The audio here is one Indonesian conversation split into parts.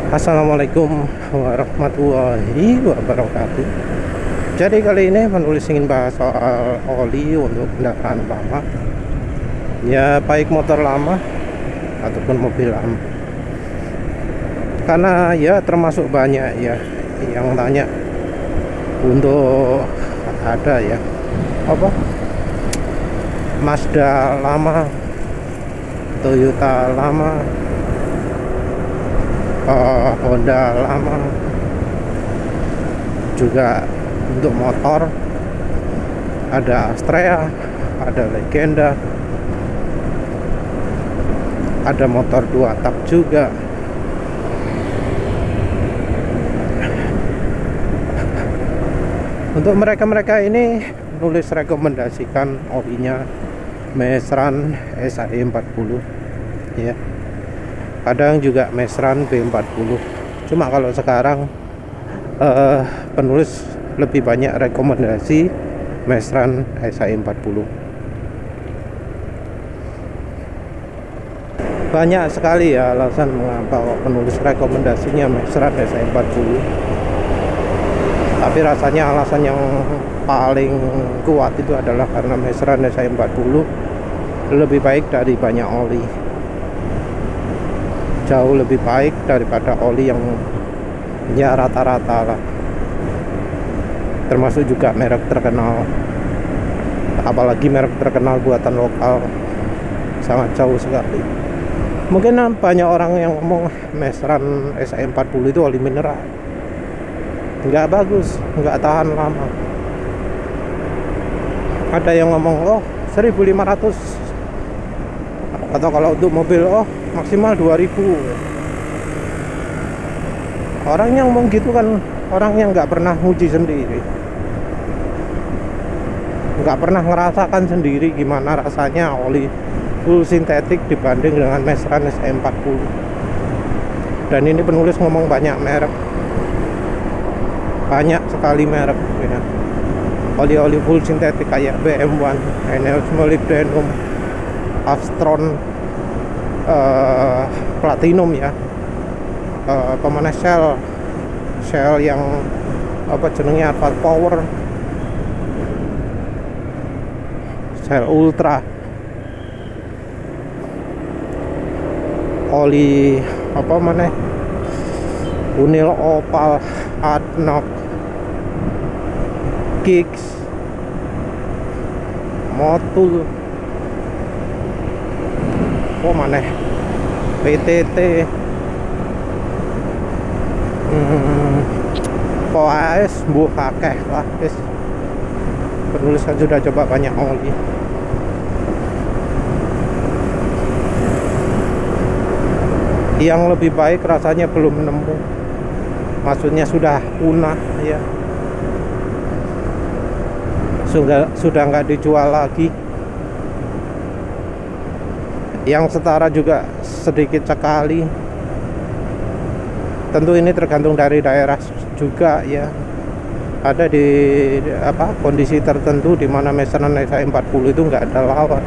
Assalamualaikum warahmatullahi wabarakatuh. Jadi kali ini penulis ingin bahas soal oli untuk kendaraan lama, ya baik motor lama ataupun mobil lama. Karena ya termasuk banyak ya yang tanya untuk ada ya apa Mazda lama, Toyota lama, Honda lama, juga untuk motor ada Astrea, ada Legenda, ada motor 2 tak juga. Untuk mereka-mereka ini nulis rekomendasikan olinya Mesran SAE 40 ya. Kadang juga Mesran B40. Cuma kalau sekarang penulis lebih banyak rekomendasi Mesran SAE 40. Banyak sekali ya alasan mengapa penulis rekomendasinya Mesran SAE 40. Tapi rasanya alasan yang paling kuat itu adalah karena Mesran SAE 40 lebih baik dari banyak oli. Jauh lebih baik daripada oli yang ya rata-rata lah, termasuk juga merek terkenal, apalagi merek terkenal buatan lokal, sangat jauh sekali. Mungkin banyak orang yang ngomong Mesran SAE 40 itu oli mineral, nggak bagus, nggak tahan lama. Ada yang ngomong 1.500, atau kalau untuk mobil maksimal 2.000. Orang yang ngomong gitu kan orang yang nggak pernah nguji sendiri, nggak pernah ngerasakan sendiri gimana rasanya oli full sintetik dibanding dengan Mesran SAE 40. Dan ini penulis ngomong banyak merek, banyak sekali merek ya. Oli-oli full sintetik kayak BM1, Eneos Molybdenum, Astron, Platinum ya, pemana Shell yang apa jenengnya, Alpha Power, Shell Ultra, oli apa mana, Unil Opal, Adnoc, Kicks, Motul, mana PTT, POAS, akeh lah guys. Penulis kan sudah coba banyak oli. Yang lebih baik rasanya belum nemu, maksudnya sudah punah ya, sudah nggak dijual lagi. Yang setara juga sedikit sekali. Tentu ini tergantung dari daerah juga ya. Ada di kondisi tertentu di mana Mesran SAE 40 itu nggak ada lawan.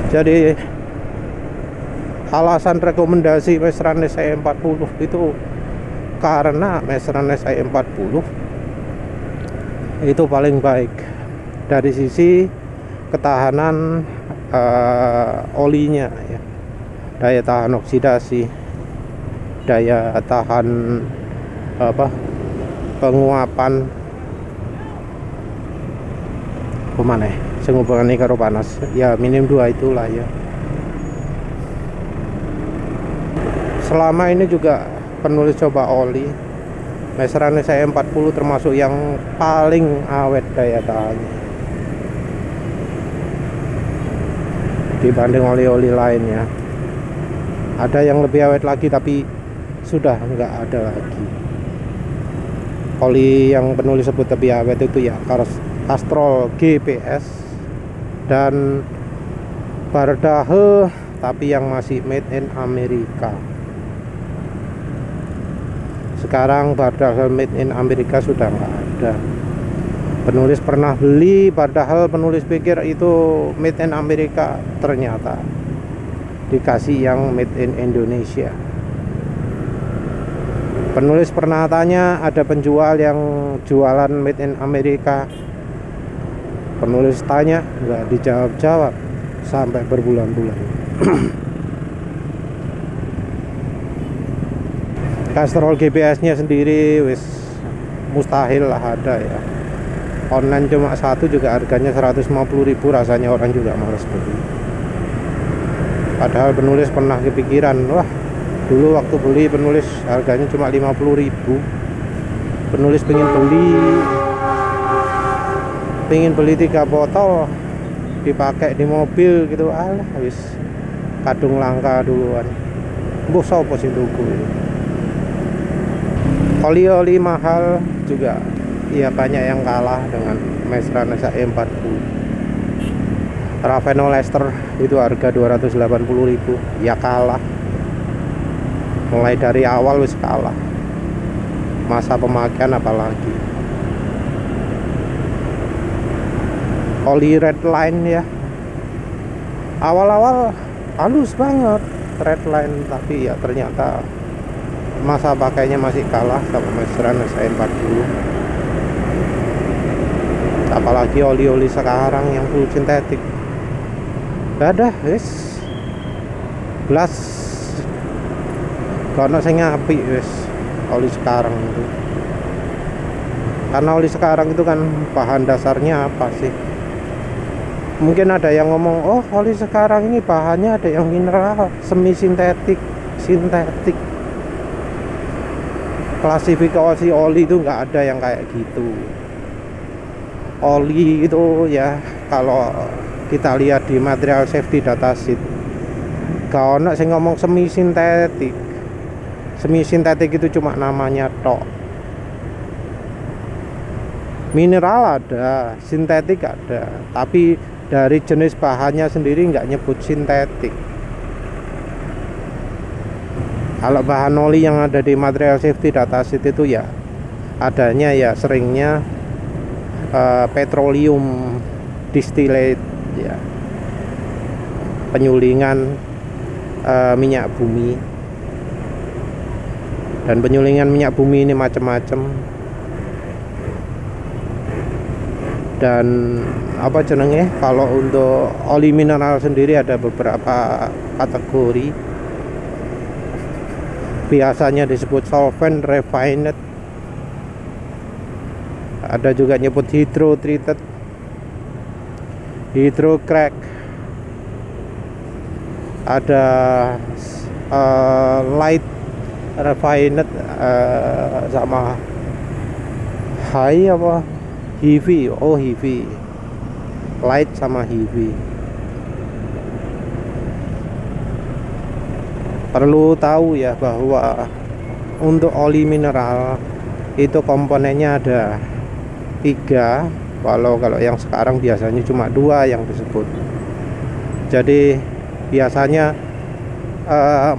Jadi alasan rekomendasi Mesran SAE 40 itu karena Mesran SAE 40 itu paling baik dari sisi ketahanan olinya ya, daya tahan oksidasi, daya tahan penguapan kemana sing hubungannya karo panas ya, minim 2 itulah ya. Selama ini juga penulis coba oli Mesran SAE 40 termasuk yang paling awet daya tahannya dibanding oli-oli lainnya. Ada yang lebih awet lagi tapi sudah nggak ada lagi. Oli yang penulis sebut lebih awet itu ya Castrol GPS dan Bardahe, tapi yang masih made in Amerika. Sekarang Bardahe made in Amerika sudah nggak ada. Penulis pernah beli, padahal penulis pikir itu made in Amerika, ternyata dikasih yang made in Indonesia. Penulis pernah tanya, ada penjual yang jualan made in Amerika. Penulis tanya, nggak dijawab-jawab sampai berbulan-bulan. Castrol GPS-nya sendiri wis mustahil lah ada ya. Online cuma satu juga harganya 150.000, rasanya orang juga males beli. Padahal penulis pernah kepikiran, wah dulu waktu beli penulis harganya cuma 50.000. Penulis pengen beli 3 botol dipakai di mobil gitu, alah wis kadung langka duluan. Mbok sapa sing tuku. Oli-oli mahal juga ya banyak yang kalah dengan Mestran SAE 40. Raveno Lester itu harga 280.000, ya kalah. Mulai dari awal wis kalah. Masa pemakaian apalagi. Oli Redline ya. Awal-awal halus banget Redline, tapi ya ternyata masa pakainya masih kalah sama Mestran SAE 40. Apalagi oli-oli sekarang yang full sintetik. Ada wis belas kono sing apik wis oli sekarang itu. Karena oli sekarang itu kan bahan dasarnya apa sih? Mungkin ada yang ngomong, oh oli sekarang ini bahannya ada yang mineral, semi sintetik. Klasifikasi oli itu nggak ada yang kayak gitu. Oli itu ya kalau kita lihat di material safety datasheet, gak ono sing ngomong semi sintetik. Semi sintetik itu cuma namanya tok. Mineral ada, sintetik ada, tapi dari jenis bahannya sendiri nggak nyebut sintetik. Kalau bahan oli yang ada di material safety datasheet itu ya adanya ya seringnya petroleum distillate ya, penyulingan minyak bumi. Dan penyulingan minyak bumi ini macam-macam. Dan apa jenenge, kalau untuk oli mineral sendiri ada beberapa kategori. Biasanya disebut solvent refined, ada juga nyebut hydro treated, hydro crack, ada light refined, sama high apa heavy. Oh heavy, light sama heavy. Perlu tahu ya bahwa untuk oli mineral itu komponennya ada 3, kalau yang sekarang biasanya cuma 2 yang disebut. Jadi biasanya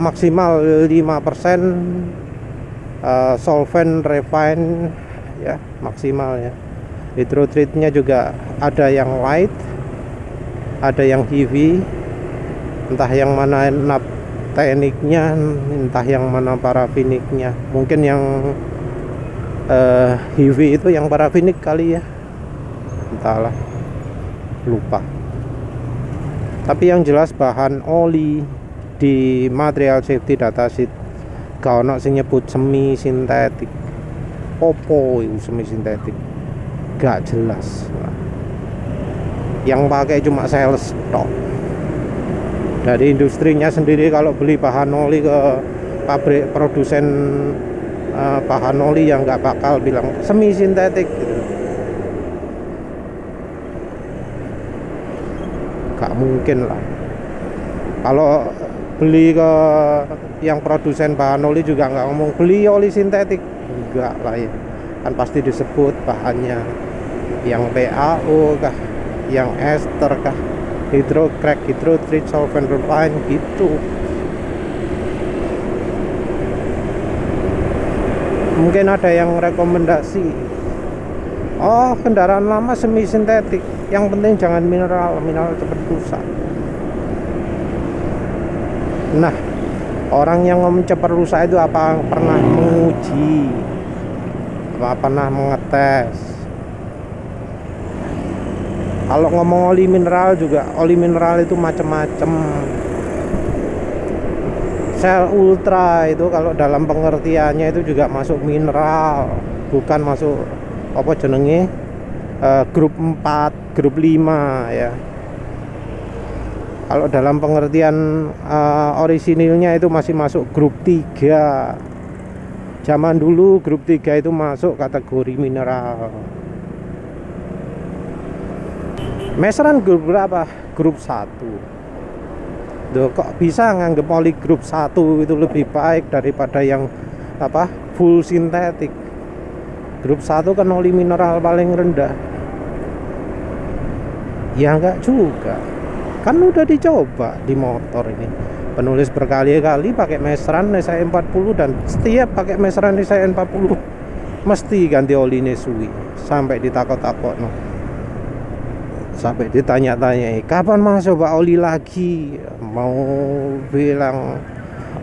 maksimal 5% solvent refine ya, maksimal ya. Hydro treatnya juga ada yang light, ada yang heavy, entah yang mana tekniknya, entah yang mana parafiniknya. Mungkin yang heavy itu yang parafinik kali ya, entahlah, lupa. Tapi yang jelas bahan oli di material safety datasheet gak ono sing nyebut semi sintetik. Opo itu semi sintetik, gak jelas. Yang pakai cuma sales stock. Dari industrinya sendiri kalau beli bahan oli ke pabrik produsen bahan oli yang nggak bakal bilang semi sintetik gitu. Gak mungkin lah. Kalau beli ke yang produsen bahan oli juga nggak ngomong beli oli sintetik, enggak lah ya. Kan pasti disebut bahannya yang PAO kah, yang ester kah, hydro crack, hydro treat, solvent refine gitu. Mungkin ada yang rekomendasi, oh kendaraan lama semi sintetik, yang penting jangan mineral cepat rusak. Nah, orang yang cepat rusak itu apa pernah menguji, apa pernah mengetes. Kalau ngomong oli mineral juga, oli mineral itu macam-macam. Sel ultra itu kalau dalam pengertiannya itu juga masuk mineral, bukan masuk apa jenenge grup 4, grup 5 ya. Kalau dalam pengertian orisinilnya itu masih masuk grup 3. Zaman dulu grup 3 itu masuk kategori mineral. Meseran grup berapa? Grup 1. Duh, kok bisa nganggep oli grup 1 itu lebih baik daripada yang apa full sintetik? Grup 1 kan oli mineral paling rendah. Ya enggak juga. Kan udah dicoba di motor ini. Penulis berkali-kali pakai meseran SAE 40 dan setiap pakai meseran SAE 40 mesti ganti oli suwi sampai ditakut-takut no. Sampai ditanya-tanya kapan mas coba oli lagi, mau bilang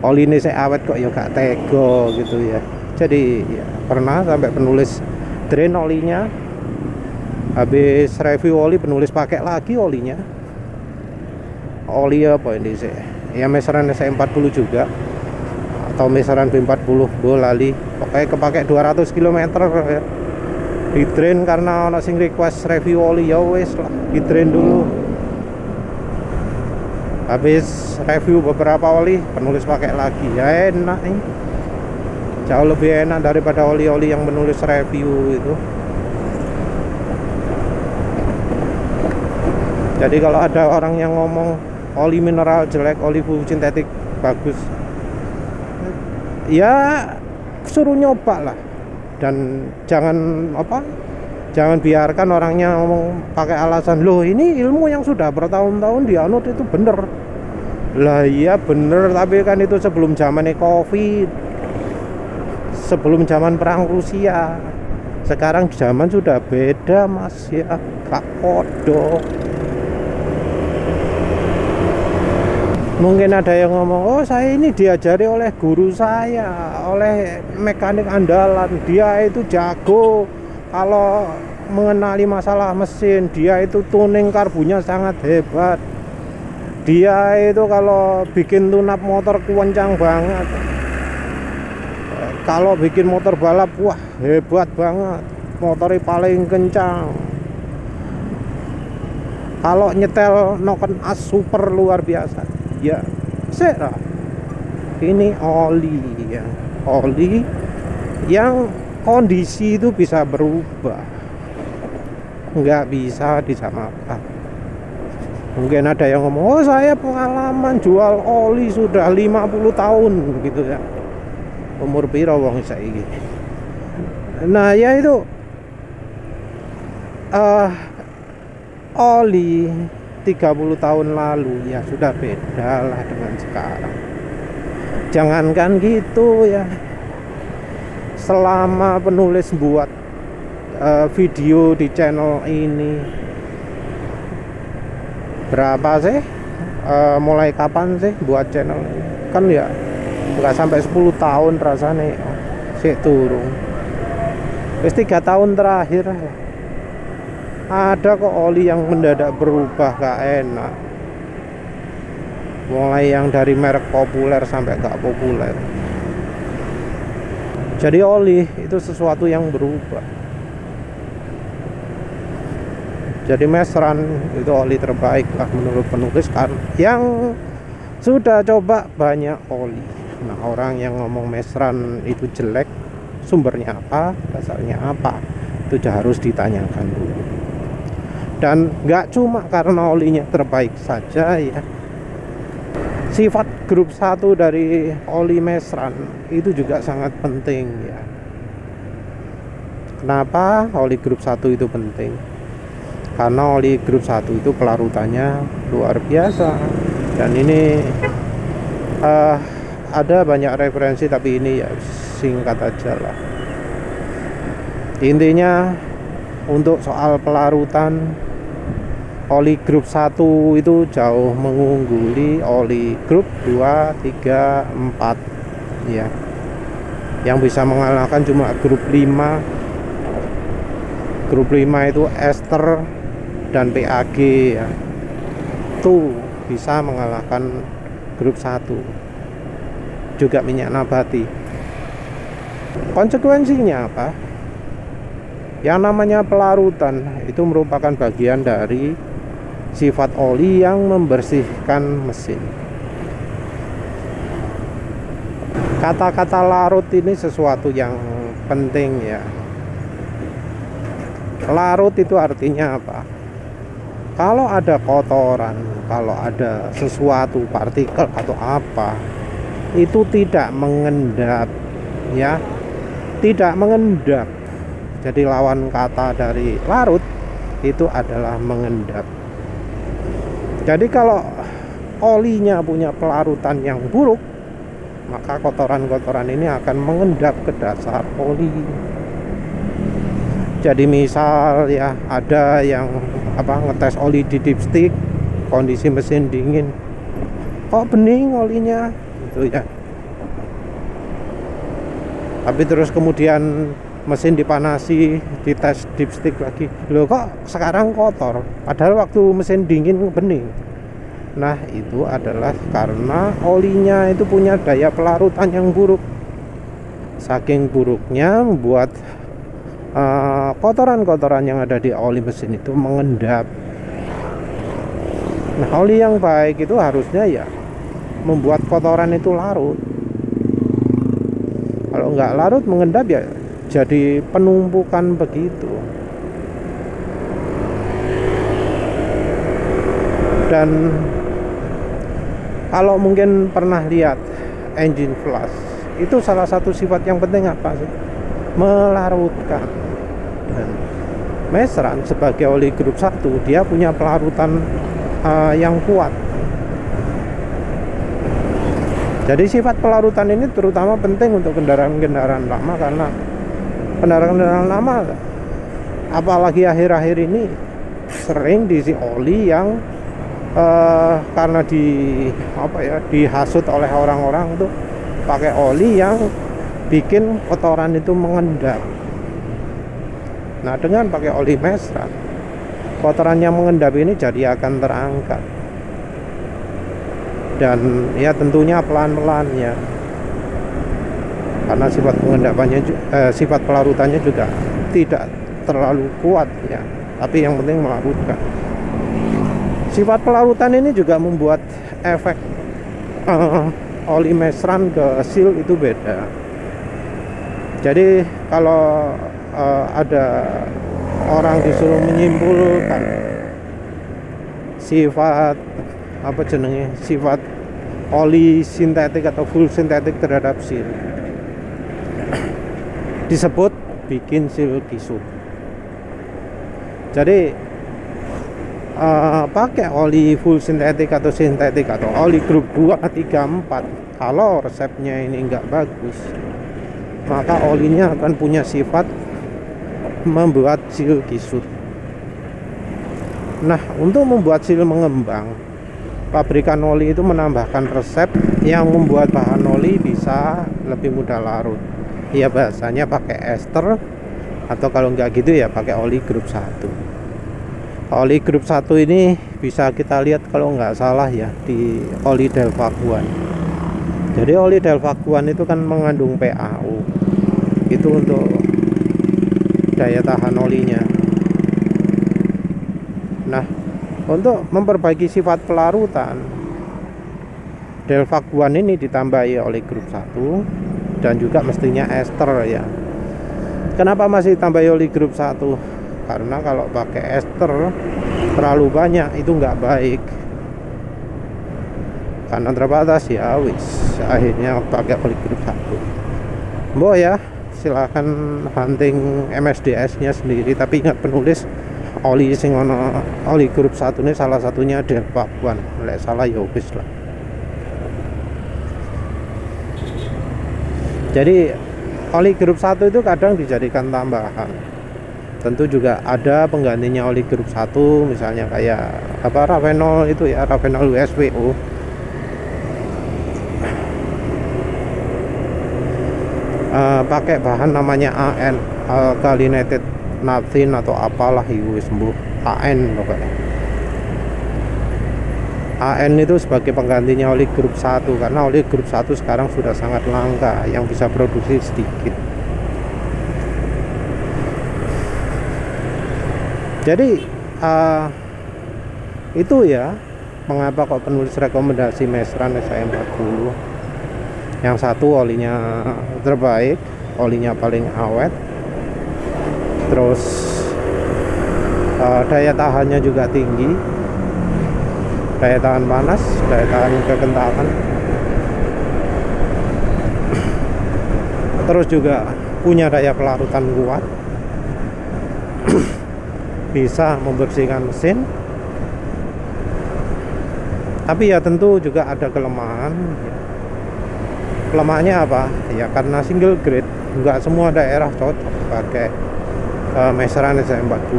oli ini saya awet kok ya gak tego gitu ya. Jadi ya, pernah sampai penulis drain olinya, habis review oli penulis pakai lagi olinya. Oli apa ini sih ya, meseran SAE40 juga atau meseran B40 lali, pokoknya kepake 200 km ya. Di drain karena ono sing request review oli, ya wes lah di drain dulu. Habis review beberapa oli penulis pakai lagi, ya enak nih, jauh lebih enak daripada oli-oli yang menulis review itu. Jadi kalau ada orang yang ngomong oli mineral jelek, oli full sintetik bagus, ya suruh nyoba lah. Dan jangan biarkan orangnya ngomong pakai alasan loh ini ilmu yang sudah bertahun-tahun dianut itu bener. Lah iya bener, tapi kan itu sebelum zaman Covid, sebelum zaman perang Rusia. Sekarang zaman sudah beda mas ya, gak podo. Mungkin ada yang ngomong, oh saya ini diajari oleh guru saya, oleh mekanik andalan, dia itu jago kalau mengenali masalah mesin, dia itu tuning karbunya sangat hebat, dia itu kalau bikin tunap motor kencang banget, kalau bikin motor balap wah hebat banget, motornya paling kencang, kalau nyetel noken as super luar biasa. Ya, serah. Ini oli ya, oli yang kondisi itu bisa berubah, nggak bisa disamakan. Mungkin ada yang ngomong, oh saya pengalaman jual oli sudah 50 tahun gitu ya. Umur piro wong saiki. Nah ya itu oli 30 tahun lalu ya sudah beda lah dengan sekarang. Jangankan gitu ya, selama penulis buat video di channel ini berapa sih, mulai kapan sih buat channel ini? Kan ya nggak sampai 10 tahun rasanya sih turun. Wis 3 tahun terakhir ada kok oli yang mendadak berubah gak enak, mulai yang dari merek populer sampai gak populer. Jadi oli itu sesuatu yang berubah. Jadi meseran itu oli terbaik lah menurut penulis kan, yang sudah coba banyak oli. Nah orang yang ngomong meseran itu jelek, sumbernya apa, dasarnya apa, itu harus ditanyakan dulu. Dan nggak cuma karena olinya terbaik saja ya, sifat grup 1 dari oli meseran itu juga sangat penting ya. Kenapa oli grup 1 itu penting? Karena oli grup 1 itu pelarutannya luar biasa. Dan ini ada banyak referensi, tapi ini ya singkat aja lah. Intinya untuk soal pelarutan, oli grup 1 itu jauh mengungguli oli grup 2, 3, 4 ya. Yang bisa mengalahkan cuma grup 5. Grup 5 itu ester dan PAG ya. Itu bisa mengalahkan grup 1. Juga minyak nabati. Konsekuensinya apa? Yang namanya pelarutan itu merupakan bagian dari sifat oli yang membersihkan mesin. Kata-kata larut ini sesuatu yang penting ya. Larut itu artinya apa? Kalau ada kotoran, kalau ada sesuatu partikel atau apa, itu tidak mengendap ya, tidak mengendap. Jadi lawan kata dari larut itu adalah mengendap. Jadi kalau olinya punya pelarutan yang buruk, maka kotoran-kotoran ini akan mengendap ke dasar oli. Jadi misal ya, ada yang ngetes oli di dipstick, kondisi mesin dingin, kok bening olinya gitu ya. Tapi terus kemudian mesin dipanasi, dites dipstick lagi, loh kok sekarang kotor, padahal waktu mesin dingin bening. Nah itu adalah karena olinya itu punya daya pelarutan yang buruk. Saking buruknya membuat kotoran-kotoran yang ada di oli mesin itu mengendap. Nah oli yang baik itu harusnya ya membuat kotoran itu larut. Kalau nggak larut mengendap ya jadi penumpukan begitu. Dan kalau mungkin pernah lihat engine flush, itu salah satu sifat yang penting apa sih? Melarutkan. Dan Mesran sebagai oli grup 1 dia punya pelarutan yang kuat. Jadi sifat pelarutan ini terutama penting untuk kendaraan-kendaraan lama, karena kendaraan-kendaraan lama apalagi akhir-akhir ini sering diisi oli yang karena dihasut oleh orang-orang tuh pakai oli yang bikin kotoran itu mengendap. Nah dengan pakai oli Mesran, kotoran yang mengendap ini jadi akan terangkat. Dan ya tentunya pelan-pelan ya, karena sifat pengendapannya sifat pelarutannya juga tidak terlalu kuat ya, tapi yang penting melarutkan. Sifat pelarutan ini juga membuat efek oli Mesran ke seal itu beda. Jadi kalau ada orang disuruh menyimpulkan sifat sifat oli sintetik atau full sintetik terhadap seal, disebut bikin seal kisut. Jadi pakai oli full sintetik atau oli grup 2, 3, 4, kalau resepnya ini enggak bagus, maka olinya akan punya sifat membuat seal kisut. Nah untuk membuat seal mengembang, pabrikan oli itu menambahkan resep yang membuat bahan oli bisa lebih mudah larut. Ya bahasanya pakai ester, atau kalau enggak gitu ya pakai oli grup 1. Oli grup 1 ini bisa kita lihat kalau nggak salah ya di oli Delvaguan. Jadi oli Delvaguan itu kan mengandung PAU. Itu untuk daya tahan olinya. Nah untuk memperbaiki sifat pelarutan, Delvaguan ini ditambahi oleh grup 1 dan juga mestinya ester ya. Kenapa masih ditambahi oleh grup 1? Karena kalau pakai ester terlalu banyak itu nggak baik, karena terbatas ya wis, akhirnya pakai oli grup 1. Mbok ya silahkan hunting MSDS nya sendiri, tapi ingat penulis oli sing ono oli grup 1 ini salah satunya Delvaguan. Lek salah ya wis lah. Jadi oli grup 1 itu kadang dijadikan tambahan. tentu juga ada penggantinya oli grup 1, misalnya kayak apa, Ravenol itu ya, Ravenol USWO. Pakai bahan namanya AN, alkalinated naphthalene atau apalah itu sembuh, AN pokoknya. AN itu sebagai penggantinya oli grup 1, karena oli grup 1 sekarang sudah sangat langka, yang bisa produksi sedikit. Jadi itu ya mengapa kok penulis rekomendasi Mestran SI40. Yang satu olinya terbaik, olinya paling awet, terus daya tahannya juga tinggi, daya tahan panas, daya tahan kekentalan, terus juga punya daya pelarutan kuat, bisa membersihkan mesin. Tapi ya tentu juga ada kelemahan. Kelemahannya apa? Ya karena single grade, nggak semua daerah cocok pakai Mestran SI40.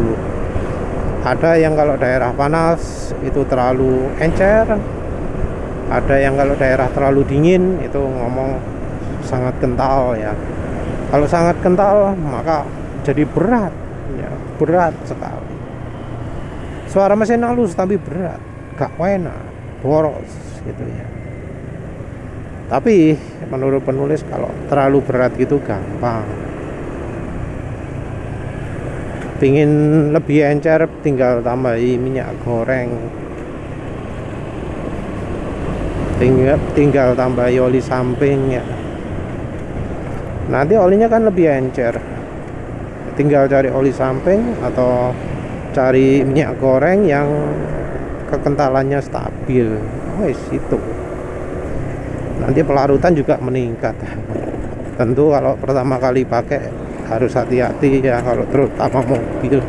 Ada yang kalau daerah panas itu terlalu encer, ada yang kalau daerah terlalu dingin itu ngomong sangat kental ya. Kalau sangat kental maka jadi berat ya, berat sekali. Suara mesin halus tapi berat, gak enak, boros gitu ya. Tapi menurut penulis kalau terlalu berat gitu gampang. Pingin lebih encer tinggal tambahi minyak goreng, tinggal tambahi oli samping ya. Nanti olinya kan lebih encer, tinggal cari oli samping atau cari minyak goreng yang kekentalannya stabil. Wes itu. Nanti pelarutan juga meningkat. Tentu kalau pertama kali pakai harus hati-hati ya, kalau terutama mobil,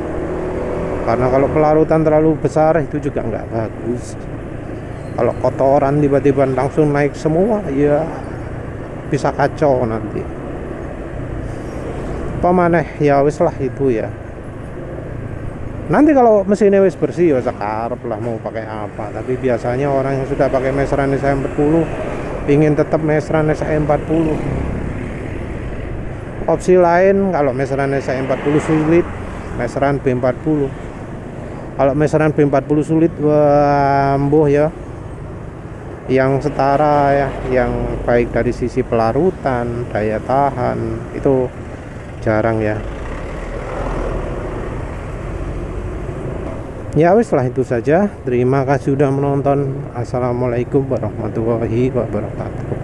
karena kalau pelarutan terlalu besar itu juga nggak bagus. Kalau kotoran tiba-tiba langsung naik semua ya bisa kacau nanti. Apa maneh ya wis lah itu ya. Nanti kalau mesinnya wis bersih ya sekarep lah mau pakai apa. Tapi biasanya orang yang sudah pakai Mestran SI40 ingin tetap Mestran SI40. Opsi lain kalau Mestran SI40 sulit, Mestran B40. Kalau Mestran B40 sulit, mbuh ya, yang setara ya, yang baik dari sisi pelarutan, daya tahan itu jarang ya. Ya wis lah itu saja. Terima kasih sudah menonton. Assalamualaikum warahmatullahi wabarakatuh.